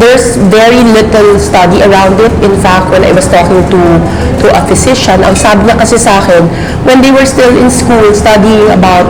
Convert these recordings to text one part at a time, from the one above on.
there's very little study around it. In fact, when I was talking to a physician, ang sabi niya kasi sa akin, when they were still in school studying about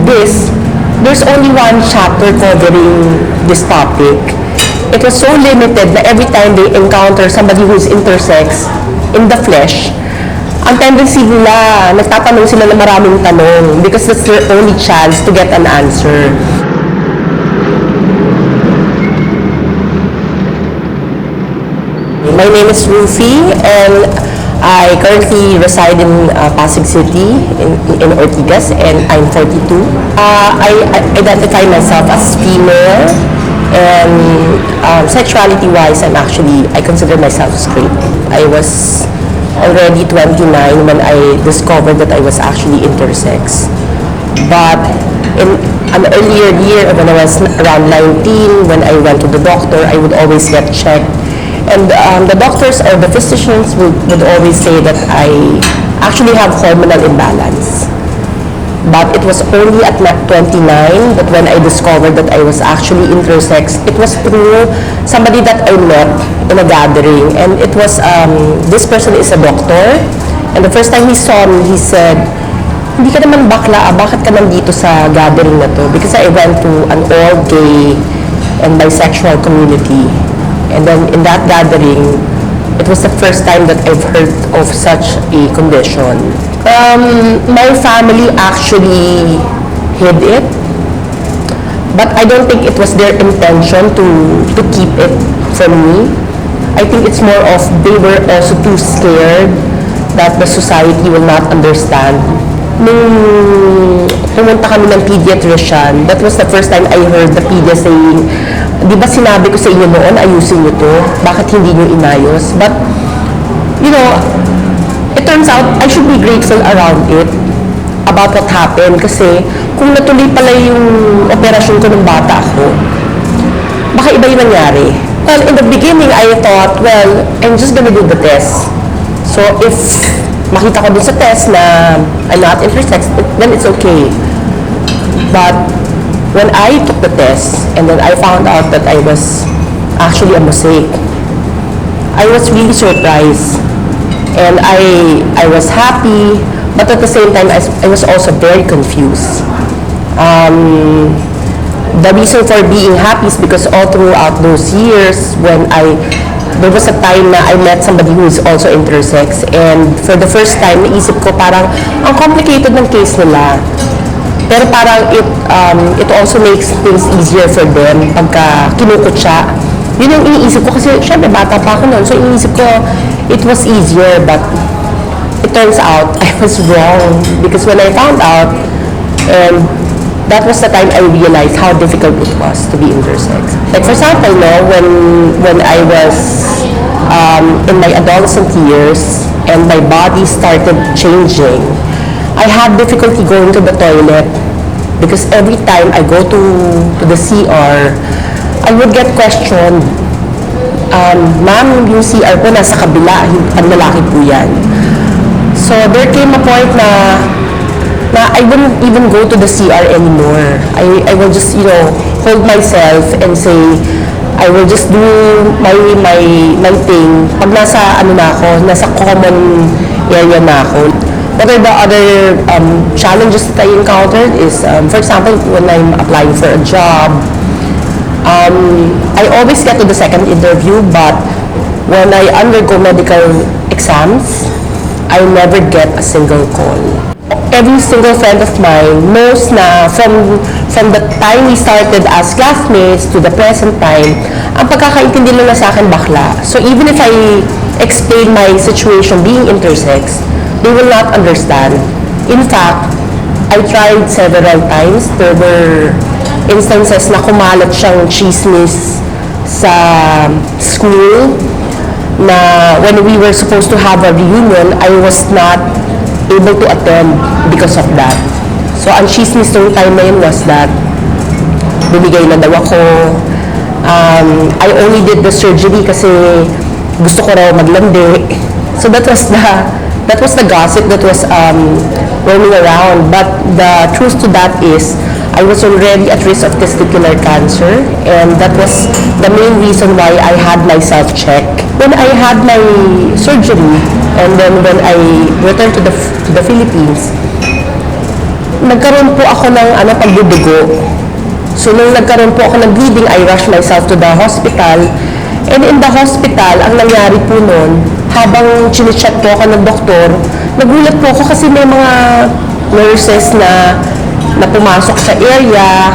this, there's only one chapter covering this topic. It was so limited na every time they encounter somebody who's intersex in the flesh, ang tendency nila, nagtatanong sila ng maraming tanong because that's their only chance to get an answer. My name is Ruffy, and I currently reside in Pasig City, in Ortigas, and I'm 42. I identify myself as female, and sexuality-wise, I consider myself straight. I was already 29 when I discovered that I was actually intersex. But in an earlier year, when I was around 19, when I went to the doctor, I would always get checked. And the doctors or the physicians would always say that I actually have hormonal imbalance. But it was only at 29 that when I discovered that I was actually intersex, it was through somebody that I met in a gathering. And it was, this person is a doctor. And the first time he saw me, he said, "Hindi ka naman bakla, bakit ka nandito sa gathering na to?" Because I went to an all gay and bisexual community. And then in that gathering, it was the first time that I've heard of such a condition. My family actually hid it, but I don't think it was their intention to keep it from me. I think it's more of they were also too scared that the society will not understand. Nung pumunta kami ng pediatrician, that was the first time I heard the pedia saying, "Di ba sinabi ko sa inyo noon, ayusin niyo to? Bakit hindi niyo inayos?" But, you know, it turns out I should be grateful around it, about what happened. Kasi kung natuloy pala yung operasyon ko ng bata ako, baka iba yung nangyari. Well, in the beginning, I thought, well, I'm just gonna do the test. So, if makita ko dun sa test na I'm not intersex, then it's okay. But when I took the test and then I found out that I was actually a mosaic, I was really surprised. And I was happy, but at the same time, I was also very confused. The reason for being happy is because all throughout those years, there was a time na I met somebody who is also intersex, and for the first time, naisip ko parang ang complicated ng case nila. Pero parang it also makes things easier for them pagka kinukutsa. Yun yung iniisip ko kasi syempre bata pa ako noon. So iniisip ko it was easier, but it turns out I was wrong because when I found out, and that was the time I realized how difficult it was to be intersex. Like for example, when I was in my adolescent years and my body started changing, I had difficulty going to the toilet because every time I go to the CR, I would get questioned, "Ma'am, yung CR po nasa kabila, ang lalaki po yan." So there came a point na I wouldn't even go to the CR anymore. I will just, hold myself and say, I will just do my thing. Pag nasa common area na ako. What are the other challenges that I encountered is, for example, when I'm applying for a job, I always get to the second interview, but when I undergo medical exams, I never get a single call. Every single friend of mine knows na from the time we started as classmates to the present time, ang pagkakaintindi nila sa akin bakla. So even if I explain my situation being intersex, they will not understand. In fact, I tried several times. There were instances na kumalat siyang chismis sa school na when we were supposed to have a reunion, I was not able to attend because of that. So, ang chismis nung time na yun was that bumigay na daw ako. I only did the surgery kasi gusto ko raw maglandi. So, that was the gossip that was roaming around. But the truth to that is, I was already at risk of testicular cancer, and that was the main reason why I had my self-check. When I had my surgery, and then when I returned to the Philippines, nagkaroon po ako ng pagdudugo. So nung nagkaroon po ako ng bleeding, I rushed myself to the hospital. And in the hospital, ang nangyari po noon, habang chinichat po ako ng doktor, nagulat po ako kasi may mga nurses na pumasok sa area,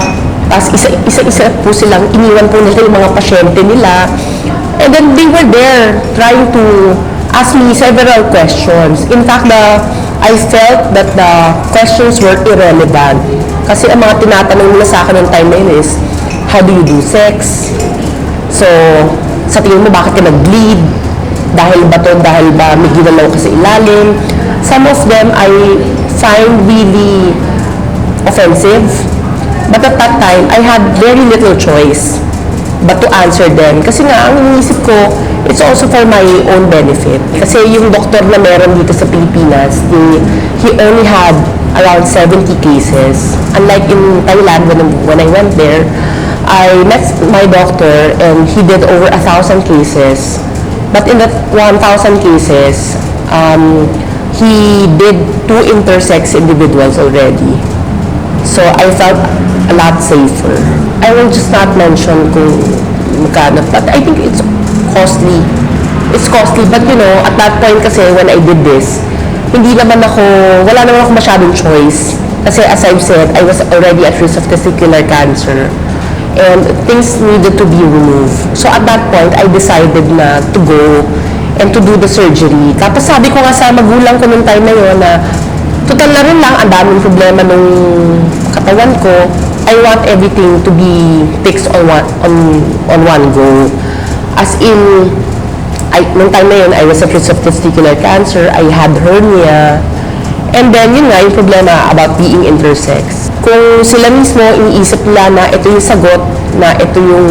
tapos isa-isa po silang iniwan po nila yung mga pasyente nila. And then they were there trying to ask me several questions. In fact, I felt that the questions were irrelevant. Kasi ang mga tinatanong nila sa akin ng time na yun is, how do you do sex? So, sa tingin mo, bakit ka nag-bleed? Dahil ba may ginalaw ka sa ilalim? Some of them I find really offensive. But at that time, I had very little choice but to answer them. Kasi nga, ang iniisip ko, it's also for my own benefit. Kasi yung doktor na meron dito sa Pilipinas, he only had around 70 cases. Unlike in Thailand, when I went there, I met my doctor and he did over 1,000 cases. But in that 1,000 cases, he did 2 intersex individuals already. So I felt a lot safer. I will just not mention kung magkano, but I think it's costly. It's costly, but you know, at that point kasi when I did this, wala naman ako masyadong choice. Kasi as I've said, I was already at risk of testicular cancer. And things needed to be removed. So at that point, I decided na to go and to do the surgery. Tapos sabi ko nga sa magulang ko nung time na yun na total na rin lang, ang daming problema nung katawan ko. I want everything to be fixed on one go. As in, nung time na yun, I was at risk of testicular cancer, I had hernia, and then yun nga yung problema about being intersex. Kung sila mismo iniisip nila na ito yung sagot, na ito yung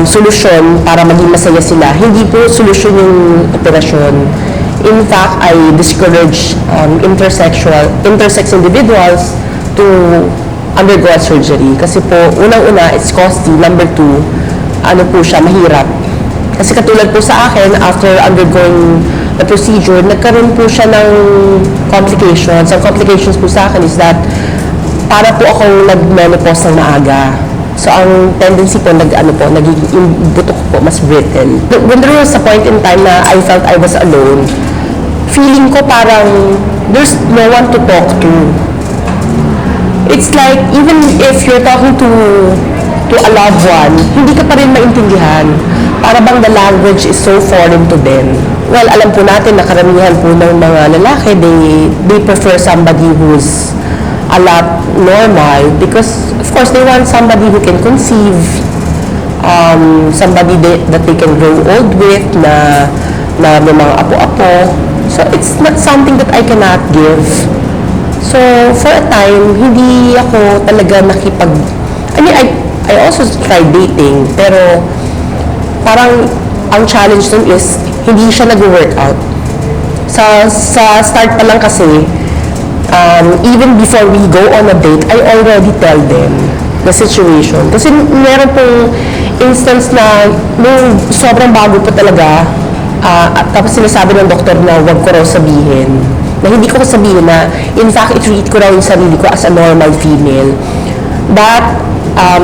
solusyon para maging masaya sila, hindi po solusyon yung operasyon. In fact, I discourage intersex individuals to undergo a surgery. Kasi po, unang-una, it's costly. Number 2, mahirap. Kasi katulad po sa akin, after undergoing the procedure, nagkaroon po siya ng complications. Ang complications po sa akin is that para po akong nag-menopause ng maaga. So, ang tendency po, nagiging buto ko po, mas brittle. When there was a point in time na I felt I was alone, feeling ko parang there's no one to talk to. It's like, even if you're talking to a loved one, hindi ka pa rin maintindihan. Para bang the language is so foreign to them. Well, alam po natin na karamihan po ng mga lalaki, they prefer somebody who's a lot normal because, of course, they want somebody who can conceive, somebody that they can grow old with, na may mga apo-apo. So, it's not something that I cannot give. So, for a time, hindi ako talaga I also tried dating, pero parang ang challenge dun is hindi siya nag-workout. Sa start pa lang kasi, even before we go on a date, I already tell them the situation. Kasi meron pong instance na nung sobrang bago pa talaga, at tapos sinasabi ng doktor na wag ko raw sabihin, na hindi ko sabihin na in fact i-treat ko raw yung sarili ko as a normal female. That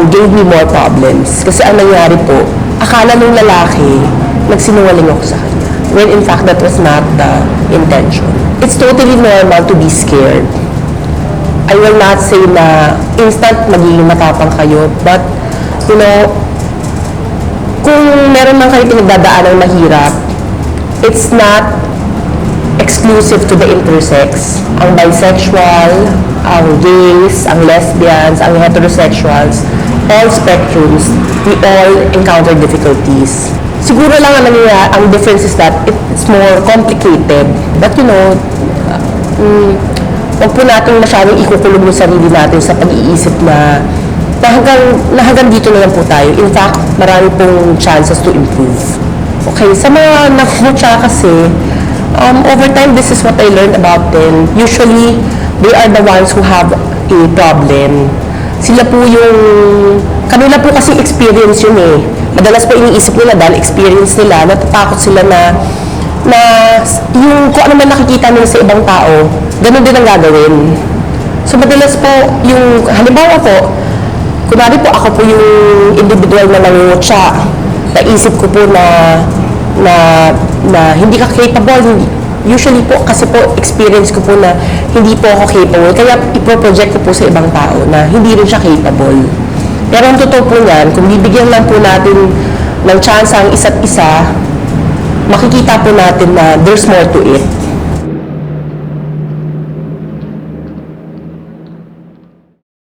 gave me more problems. Kasi ang nangyari po, akala nung lalaki, nagsinungaling ako sa kanya. When in fact, that was not the intention. It's totally normal to be scared. I will not say na instant magiging matapang kayo, but, you know, kung meron man kayo pinagdadaan ng mahirap, it's not exclusive to the intersex. Ang bisexual, ang gays, ang lesbians, ang heterosexuals, all spectrums, we all encounter difficulties. Siguro lang ang difference is that it's more complicated. But you know, huwag po natin masyadong ikukulong yung sarili natin sa pag-iisip na hanggang dito na lang po tayo. In fact, marami pong chances to improve. Okay, sa mga nakutsa kasi, over time, this is what I learned about them. Usually, they are the ones who have a problem. Sila po yung, kanila po kasi experience yun eh. Madalas po iniisip nila dahil experience nila, natatakot sila na yung kung ano man nakikita nila sa ibang tao, ganun din ang gagawin. So madalas po, yung halimbawa po, kunwari po ako po yung individual na nangungutya, naisip ko po na hindi ka capable, usually po kasi po experience ko po na hindi po ako capable, kaya ipoproject ko po sa ibang tao na hindi rin siya capable. Pero ang totoo po niyan, kung bibigyan lang po natin ng chance ang isa't isa, makikita po natin na there's more to it.